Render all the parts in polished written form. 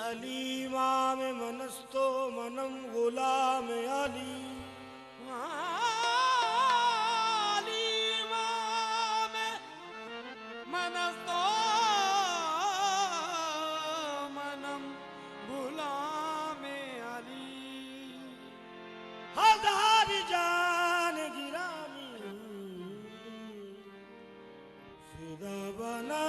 अली इमाम मनस्तो मनम गुलाम अली अली इमाम मनस्तो मनम गुलाम अली हजार जान गिरामी फिदा बना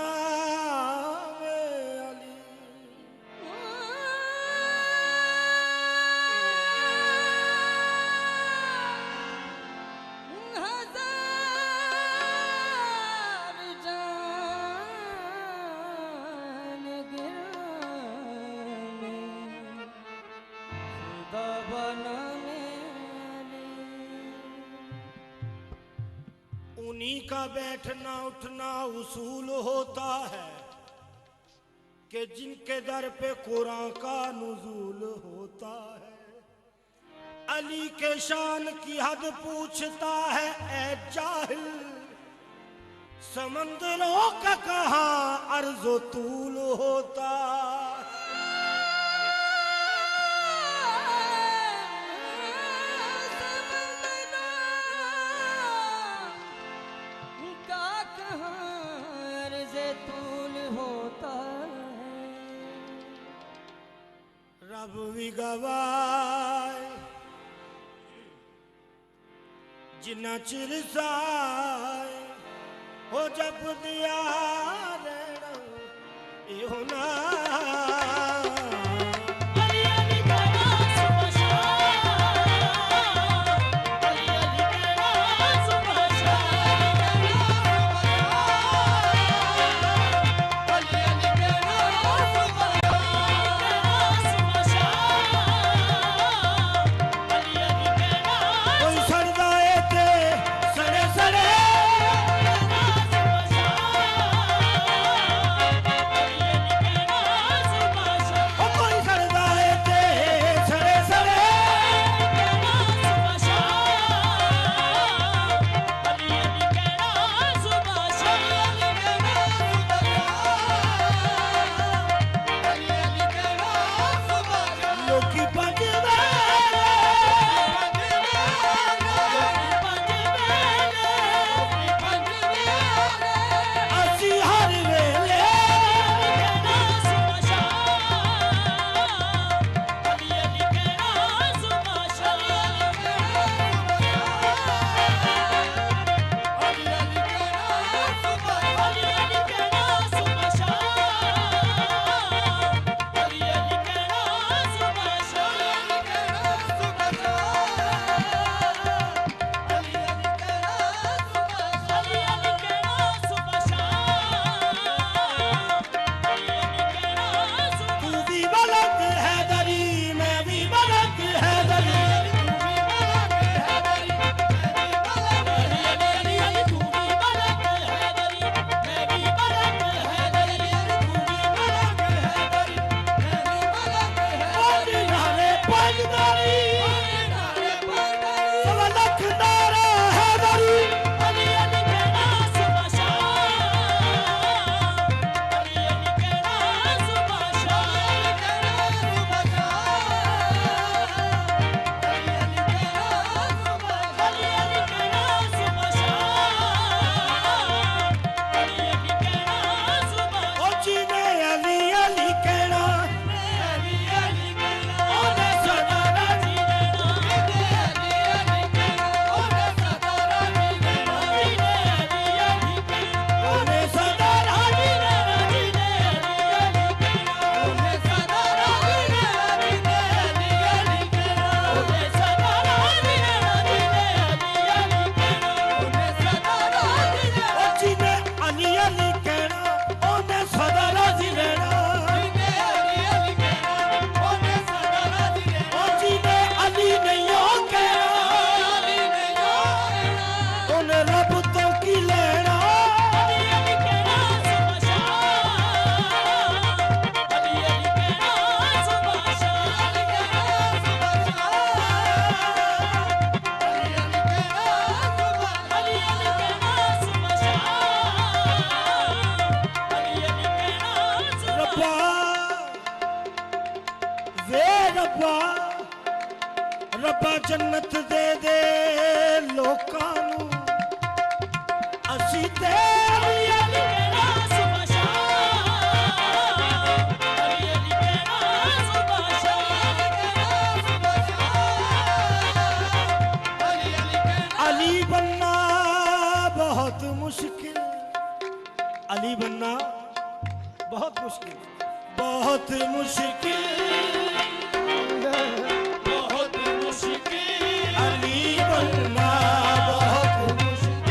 उन्हीं का बैठना उठना उसूल होता है कि जिनके दर पे कुरान का नुज़ूल होता है। अली के शान की हद पूछता है ए जाहिल, समंदरों का कहाँ अर्ज़ो तूल होता है। रब भी गवाए जिन्ना चिर साए हो जब दिया यो ना रब्बा रब्बा जन्नत दे दे लोकां नू असी ते अली अली कहना सुबह शाम अली अली कहना सुबह शाम अली अली कहना अली बनना बहुत मुश्किल अली बनना बहुत मुश्किल बहुत मुश्किल बहुत मुश्किल अली बनना बहुत मुश्किल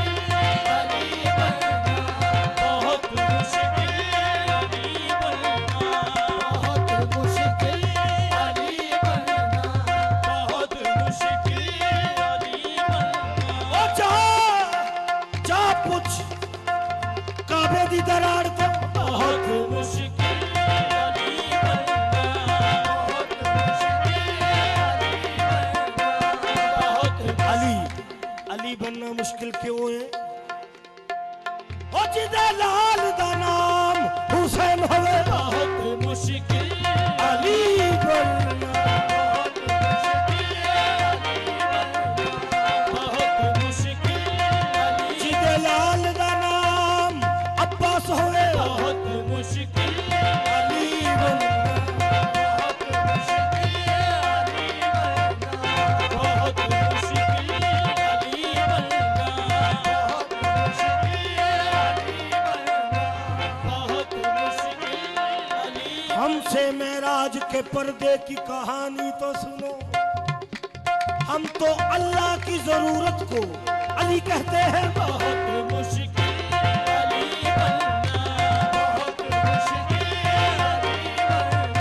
अली बनना बहुत मुश्किल अली बनना बहुत मुश्किल अली बनना बहुत मुश्किल अली बनना ओ जा पूछ काबे दी दरार तो बहुत मुश्किल बनना मुश्किल क्यों है ओ जिदे लाल दा नाम हुसैन होवे बहुत मुश्किल अली बनना बहुत मुश्किल जिदे लाल दा नाम अब्बास होवे बहुत मुश्किल अली बनना हमसे मेराज के पर्दे की कहानी तो सुनो हम तो अल्लाह की जरूरत को अली कहते हैं बहुत मुश्किल अली बनना बहुत मुश्किल अली बनना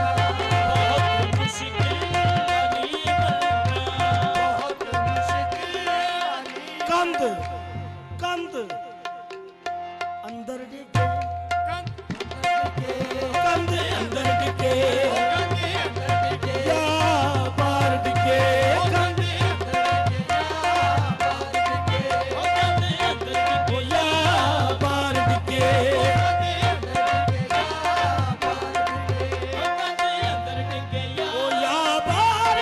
बहुत मुश्किल अली बनना बहुत मुश्किल कंद कंद अंदर डिगे कंद अंदर डिगे या बाहर डिगे कंद या बाहर डिगे ओ या बाहर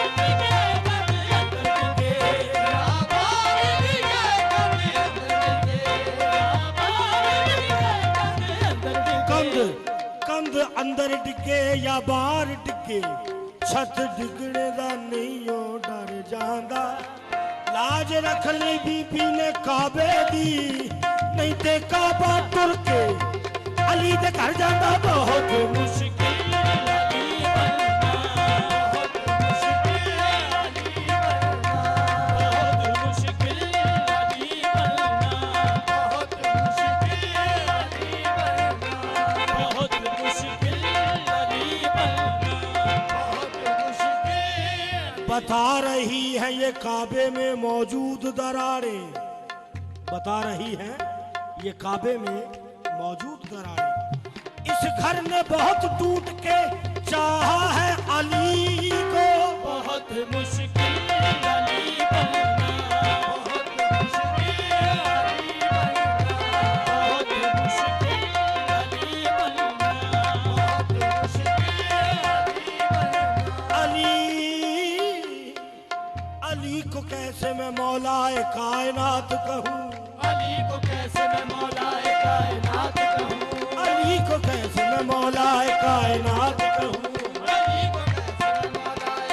कंद कंद अंदर डिगे या बाहर डिगे छत डिगने दा नहीं ओ डर जांदा लाज रख ली बीबी ने काबे दी नहीं ते काबा तुर के अली दे घर जांदा बहुत मुश्किल अली बनना बहुत मुश्किल अली बनना बहुत मुश्किल अली बनना बहुत मुश्किल अली बनना बहुत मुश्किल अली बनना बहुत मुश्किल बता रही है ये काबे में मौजूद दरारें बता रही है ये काबे में मौजूद दरारें इस घर ने बहुत टूट के चाहा है अली को बहुत मुश्किल अली बनना बहुत मुश्किल अली बनना बहुत मुश्किल अली बनना बहुत मुश्किल अली अली को कैसे मैं मौलाए कायनात कहूँ अली को कैसे मैं मौलाए कायनात कहूँ अली को कैसे मैं मौलाए कायनात कहूँ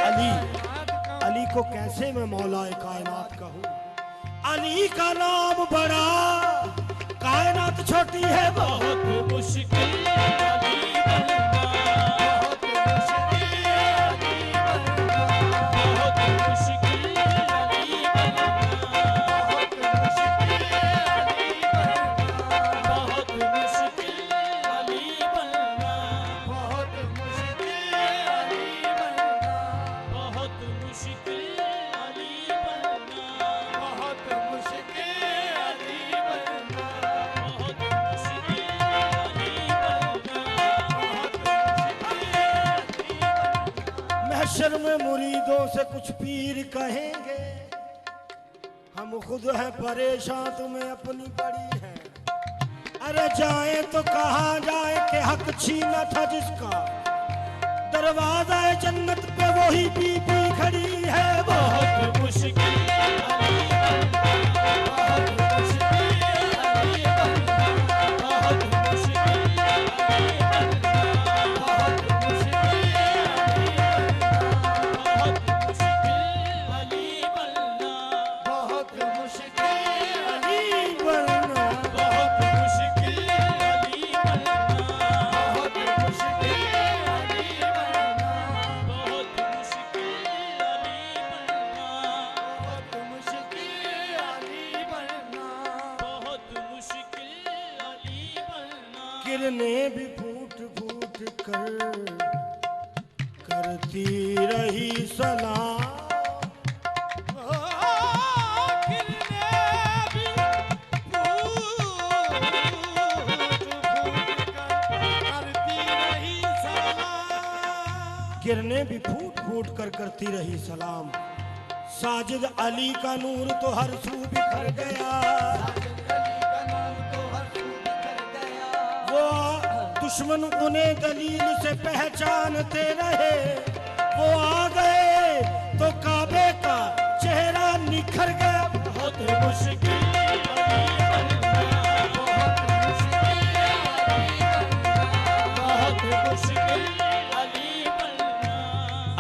अली अली को कैसे मैं मौलाए कायनात कहूँ अली का नाम बड़ा कायनात छोटी है बहुत मुश्किल अली बनना बहुत मुश्किल अली बनना बहुत मुश्किल अली बनना बहुत मुश्किल अली बनना बहुत मुश्किल अली बनना बहुत मुश्किल अली बनना बहुत मुश्किल अली बनना बहुत मुश्किल अली बनना बहुत मुश्किल अली बनना महशर में मुरीदों से कुछ पीर कहेंगे हम खुद हैं परेशान तुम्हें अपनी पड़ी है अरे जाए तो कहाँ जाए कि हक छीना था जिसका दरवाजा जन्नत पे वही बीबी खड़ी है। बहुत मुश्किल अली बनना, बहुत मुश्किल अली बनना, बहुत मुश्किल अली बनना, बहुत मुश्किल अली बनना, बहुत मुश्किल अली बनना, बहुत मुश्किल अली बनना, बहुत मुश्किल अली बनना, बहुत मुश्किल अली बनना, बहुत मुश्किल अली बनना, बहुत मुश्किल अली बनना। किरणें भी फूट फूट कर करती रही सलाम। किरणें भी फूट फूट कर करती रही सलाम। साजिद अली का नूर तो हर सू बिखर गया। वो दुश्मन उन्हें दलील से पहचानते रहे। वो आ गए तो काबे का चेहरा निखर गया। बहुत मुश्किल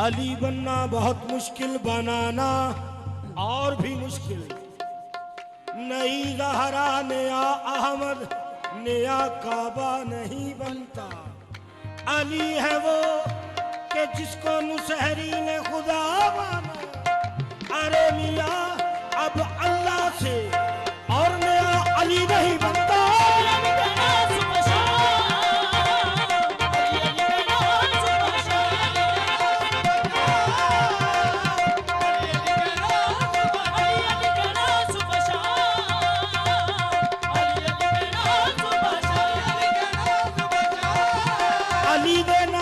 अली बनना, बहुत मुश्किल बनाना और भी मुश्किल। नई ज़हरा नया अहमद नया काबा नहीं बनता। अली है वो कि जिसको मुसहरी ने खुदा माना। अरे मियाँ अब अल्लाह से और नया अली नहीं बनता। अली देना